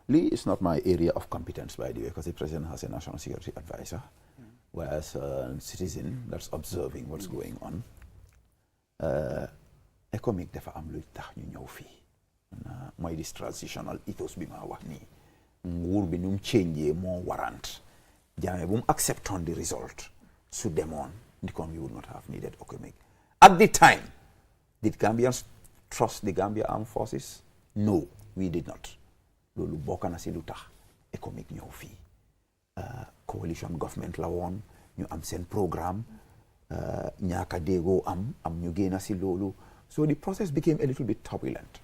Lee is not my area of competence, by the way, because the president has a national security advisor, whereas a citizen that's observing what's going on. Economic dafa am lu tax ñu ñëw fii. Mooy this transitional ethos bi ma wax nii. Nguur bi nu mu change moo warrant. Jammeh bu mu accept on the result. Su demoon, we would not have needed economic. At the time, did Gambians trust the Gambia Armed Forces? No. We did not. Loolu bokk na si lu tax economic ñëw fii coalition government la woon ñu am seen programme ñaaka déggoo am ñu génn si loolu so the process became a little bit turbulent.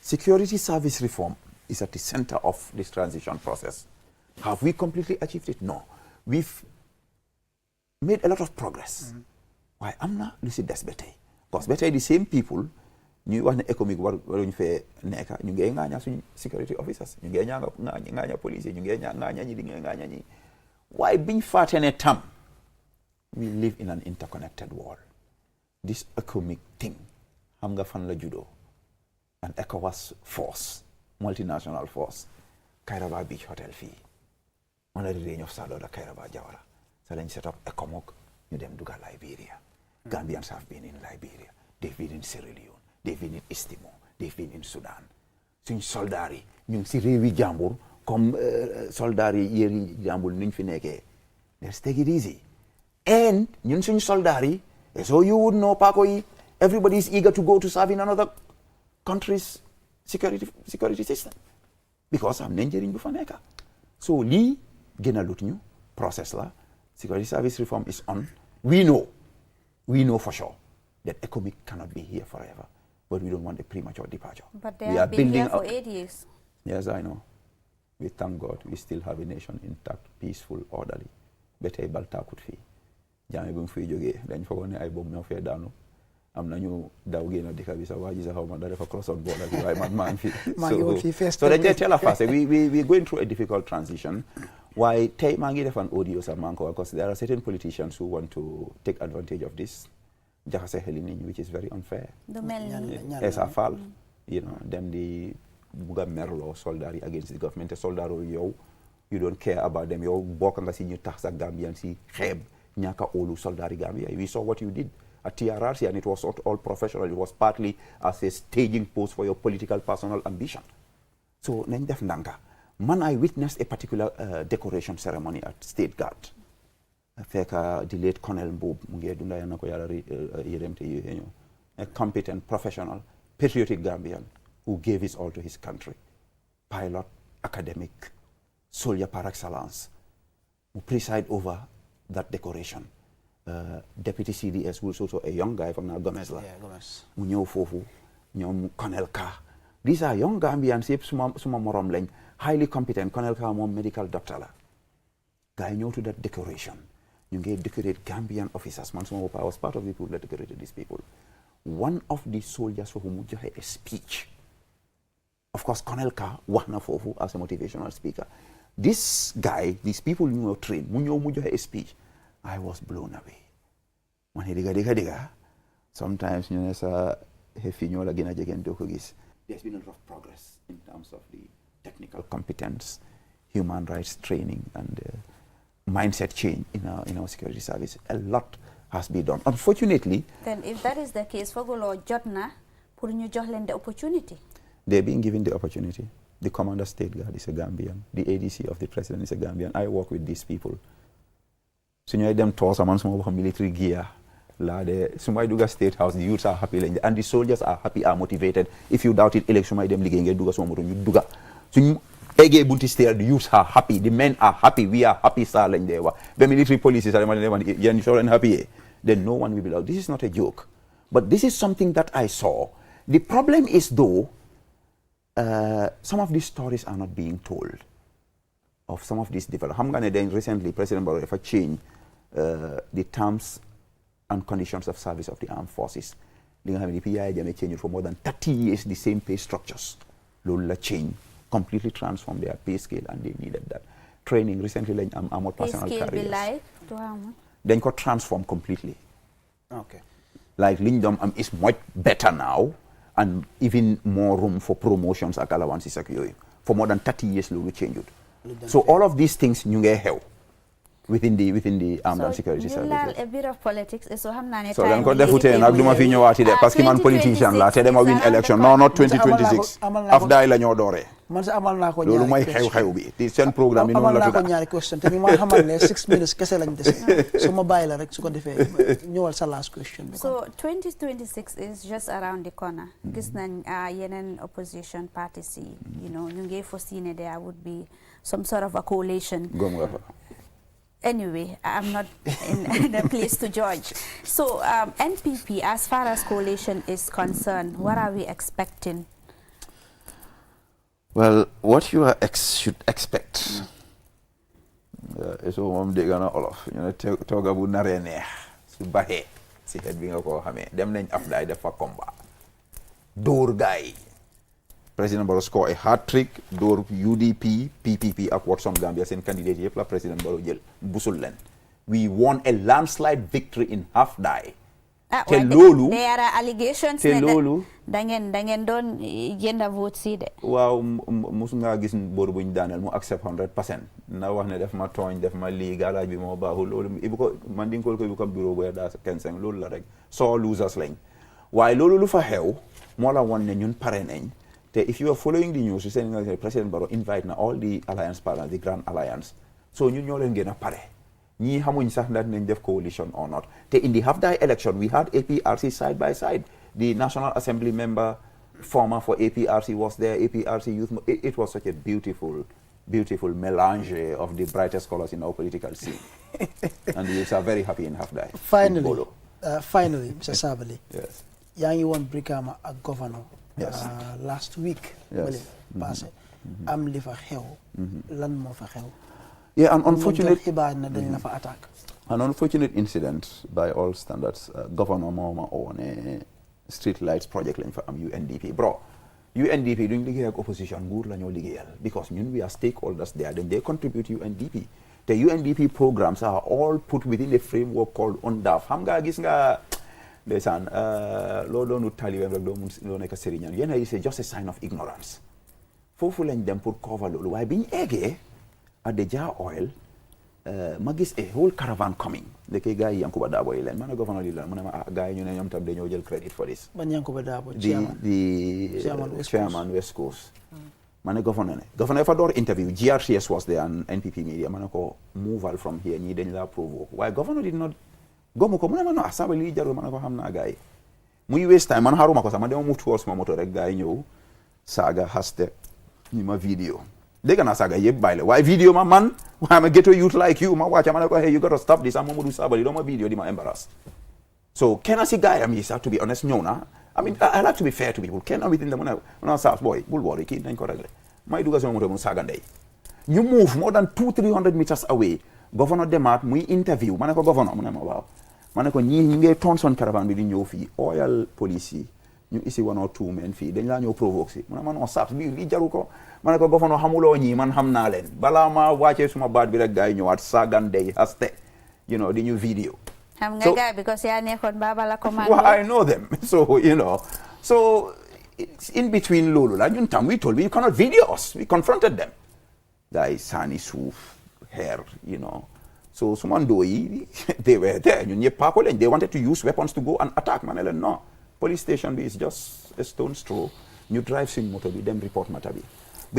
Security service reform is at the center of this transition process. Have we completely achieved it? No. We've made a lot of progress. Waaye am na lu si des ba tey because ba tey the same people ñuy wax ne économique waruñu fee nekka ñu ngee ngaaña suñu security officers ñu ngee ngaaña police ñu ngee ngaaña ñi di ngee ngaaña ñi waaye biñ faate ne tam we live in an interconnected world. This economic thing xam nga fan la juddoo an ECOWAS force multinational force Kairaba Beach Hotel fii under the reign of Sadoda Kairaba Jawara sa lañ set up ECOMOG ñu dem duga Liberia. Gambians have been in Liberia, they've been in Sierra Leone, they've been in East Timor, they've been in Sudan. Suñ soldaar yi ñu ngi si réewi jàmbur comme soldaar yi yéri jàmbur nuñ fi nekkee. Let's take it easy. And ñun suñ soldaar yi, so you would know Paco yi, everybody is eager to go to serve in another country's security system because am nañ njëriñ bu fa nekka. So lii gën a lut ñu process la. Security service reform is on. We know for sure that ECOMIC cannot be here forever, but we don't want a premature departure. But they have been here for 8 years. Yes, I know. We thank God we still have a nation intact, peaceful, orderly. Betey balta kut fi. Jammeh bu mu fi jógee dañ foogoon ne ay boobu ñoo fee daanu. Am nañu daw génn dëkk bi sa waa ji sa xaw ma da dafa cross on border bi waaye man maa ngi fi. So dañ dee teel a fast. We're going through a difficult transition. Why tey maa ngi def an audio sa maa ngi ko because there are certain politicians who want to take advantage of this jaxase xeli nit ñi which is very unfair. Essa Fall you know dem di bugg a merloo soldaar yi against the government te soldaar yow you don't care about them yow bokk nga si ñu tax sa Gambian si xeeb ñaaka óolu soldaar yi Gambia we saw what you did at TRRC, and it was all professional. It was partly as a staging post for your political personal ambition. So nañ def ndànka man I witnessed a particular decoration ceremony at State Guard. Fekk the late Colonel Mboub mu ngi dunda yal na ko Yàlla yërëm te yéexe ñu, a competent, professional, patriotic Gambian who gave his all to his country. Pilot, academic, soldier par excellence, who preside over that decoration. Deputy CDS, who is also a young guy from Gomez. Yeah, Gomez. Mu ñëw foofu ñoom Colonel Ka. These are young Gambians yëpp suma morom lañ, highly competent. Colonel Ka moom medical doctor la. Guy ñëw to that decoration. You get decorate Gambian officers. Man, I was part of the people that decorated these people. One of the soldiers for whom had a speech. Of course, Colonel Ka wana fofu as a motivational speaker. This guy, these people you were trained, munyo had a speech. I was blown away. When he diga, sometimes you know, there's been a lot of progress in terms of the technical competence, human rights training, and mindset change in our security service. A lot has been done. Unfortunately, then if that is the case, Fogolo Jotna, put you the opportunity. They're being given the opportunity. The Commander State Guard is a Gambian. The ADC of the President is a Gambian. I work with these people. So you them toss among some of military gear. Somebody do State House, the youths are happy, and the soldiers are happy, are motivated. If you doubt it, election them ligging do some you do. So you the youths are happy, the men are happy, we are happy, sir. The military policies are happy. Then no one will be allowed. This is not a joke. But this is something that I saw. The problem is though, some of these stories are not being told of some of these developments. Recently, President Barrow changed the terms and conditions of service of the armed forces. The PI changed for more than 30 years the same pay structures. Lola change completely transformed their pay scale, and they needed that training. Recently, armored personnel carriers. Then got transformed completely. Okay. Like Lindom is much better now, and even more room for promotions at allowances for more than 30 years we changed. So all of these things you get help within the armed and security services. A bit of politics is so hamna so then got the foot in agduma fi ñëwaati de parce que man politician la te dama win election no not 2026 afda la ñoo doore man sa amal na ko loolu mooy xew bi ti seen programme yi noonu la tudda ñaari question te ñu ma xamal ne 6 minutes kese lañ dese so ma bàyyi la rek su ko defee ñëwal sa last question bi. So 2026 is just around the corner. Gis nañ yeneen opposition parties yi, you know, ñu ngi foresee there would be some sort of a coalition. Anyway, I'm not in a place to judge. So NPP, as far as coalition is concerned, what are we expecting? Well, what you should expect is what they're gonna all of. You know, talk about narene, subahe, si head bingo ko hame. Dem nañ afday defa combat. Door guy. President Barrow score a hat-trick door UDP, PPP ak Watson Gambia seen candidate yëpp la President Barrow jël busul leen. We won a landslide victory in half-die. te loolu there are allegations te loolu da ngeen doon jënda vote si de. waaw musu ngaa gis boor buñ daaneel mu accept 100%. na wax ne def ma tooñ def ma lii galaaj bi moo baaxul loolu ibu ko man di nga ko ibu ko bureau bu daa 15 loolu la rek soo losers lañ waaye loolu lu fa xew moo la won ne ñun pare nañ. If you are following the news, you're saying that President Barrow invite now all the alliance partners, the Grand Alliance. So you know them gonna pare. Ni hamuñ sax that nañ def coalition or not. In the half-die election, we had APRC side by side. The National Assembly member, former for APRC was there. APRC youth. It was such a beautiful melange of the brightest colors in our political scene. And we are very happy in half-die. Finally, Mr. Sabali. Yes. Yangi won Brikama a governor. Yes. Last week, yes. Passé. Am li fa xew. Lan mo fa xew. Yeah, an unfortunate an unfortunate incident by all standards. Governor Moma on a street lights project line for UNDP. Bro, UNDP doing the opposition good la ñoo liggéeyal because ñun we are stakeholders there. Then they contribute to UNDP. The UNDP programs are all put within a framework called UNDAF. Xam nga gis nga ndeysaan loo doonu taliwem rek doo nekk sëriñam yéen yi c'est just a sign of ignorance foofu lañ dem pour cover loolu waaye bi ñu eggee at the Jar Oil ma gis a whole caravan coming ndeke gars yi Yankuba Dabo yi leen ma ne governor li la mu ne ma gars yi ñu ne ñoom tam dañoo jël credit for this ban Yankuba Dabo the chairman West Coast ma ne governor fa door interview GRCS was there and NPP media ma ne ko moval from here ñii dañ la provoke waaye governor did not gomu ko mu ne ma no asaba lii jarul ma ne ko xam naa gars yi muy waste time man xaruma ko sax ma dama move towards ma moto rek gars yi ñëw saaga haste ñi ma vidéo dégg naa saaga yëpp bàyyi la waaye vidéo ma man waaye ma ghetto youth like you ma wàcca ma ne ko hey you gotta stop this am Mamadou Sabally doo ma vidéo di ma embarrass so kenn si gars yi sax to be honest ñëw na I mean I like to be fair to people kenn within the mu ne saas boy bul worry kii dañ ko réglé may dugga sama moto mu saaga ndey ñu move more than 200-300 meters away governor demaat muy interview ma ne ko governor mu ne ma waaw ma ne ko ñi ngee Thomson caravan bi di ñëw fii oil police yi ñu isi 1 or 2 men fii dañ laa ñëw provoque si mu ne ma non sax lii jaru ko ma ne ko governor xamuloo ñii man xam naa leen balaa ma wàccee suma baat bi rek gars yi ñëwaat saagan day haste di ñu vidéo xam nga gars because yaa nekkoon Baba la commando well I know them so in between loolu la ñun tam we told you cannot video us we confronted them gars yi saani suuf hair so suma ndoo yi they were there ñun ñëpp paako lañ they wanted to use weapons to go and attack ma ne leen non police station bi is just a stone's throw ñu drive suñ moto bi dem report mata bi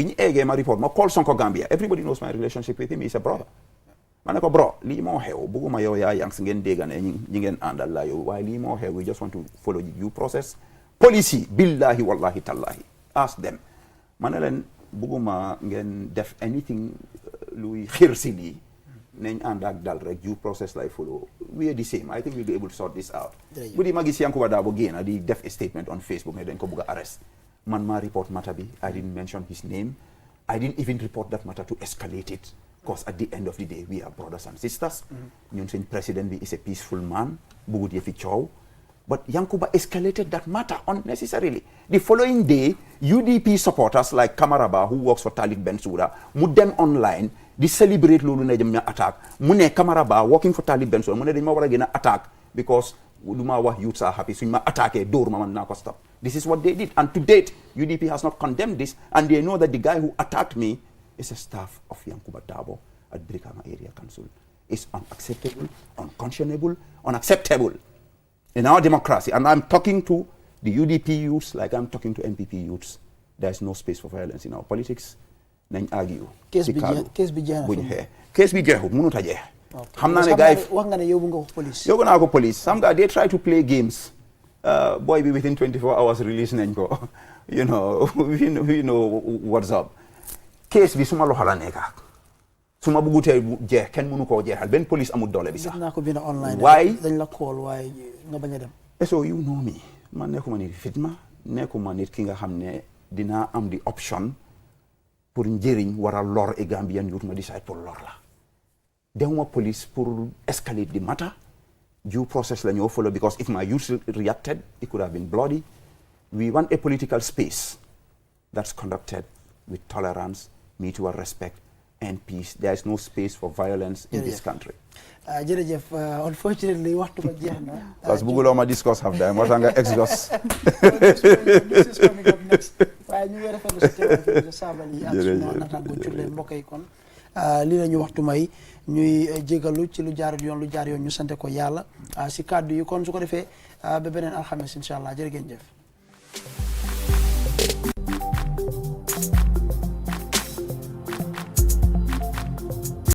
ñu eegee ma report ma call Sonko Gambia everybody knows my relationship with him he is a brother ma ne ko bro lii moo xew bugguma yow yaa yang si ngeen dégga ne ñi ngeen àndal la yow waaye lii moo xew we just want to follow due process police yi billahi wallahi tallahi ask them ma ne leen bugguma ngeen def anything luy xir si lii nañ ànd ak dal rek due process lay follow we are the same I think we'll be able to sort this out bu di ma gis Yankuba Dabo génn di def a statement on Facebook ne dañ ko bugg a arrest man maa report matter bi I didn't mention his name I didn't even report that matter to escalate it because at the end of the day we are brothers and sisters ñun suñ president bi is a peaceful man bugut yëfi coow but Yankuba escalated that matter unnecessarily the following day UDP supporters like Kamaraba who works for Talib Bensouda mu dem online di celebrate loolu ne dem ña attaque mu ne Kamaraba working for Talib Bensouda mu ne dañ ma war a gën a attaque because du ma wax youths are happy suñ ma attaqué dóor ma man naa ko stop this is what they did and to date UDP has not condemned this and they know that the guy who attacked me is a staff of Yankuba Dabo at Brikama Area Council. It's unacceptable, unconscionable, unacceptable in our democracy. And I'm talking to the UDP youths like I'm talking to NPP youths. There's no space for violence in our politics. Nañ argue. Case bi jeex case bi jeexut mënut a jeex. xam naa ne gars yi wax nga ne yóbbu nga ko police. yóbbu naa ko police. Some guys they try to play games. Boy bi within 24 hours release nañ ko. We know what's up. Case bi suma loxo la nekk suma bugutee jeex kenn mënu koo jeexal benn police amul doole bi sax. gis naa ko bind online. waaye dañ la call waaye nga bañ a dem. so you know me man nekkuma nit fitma nekkuma nit ki nga xam ne dinaa am di option pour njëriñ war a lor e Gambian youth ma decide pour lor la. demuma police pour escalate the matter due process la ñoo follow because if my youth reacted it could have been bloody. We want a political space that's conducted with tolerance, mutual respect, and peace. There is no space for violence in this country. Jërëjëf unfortunately waxtu ba jeex na. Parce que bëgguloo ma discuss half time moo tax nga exhaust. This is coming up next. waaye ñu ngi rafetlu si teewaay bi Sabally ak suma naataango Julle mbokk yi kon lii la ñu waxtu may ñuy jégalu ci lu jaar yoon ñu sante ko yàlla si kàddu yi kon su ko defee ba beneen alxames incha allah jërë ngeen jëf.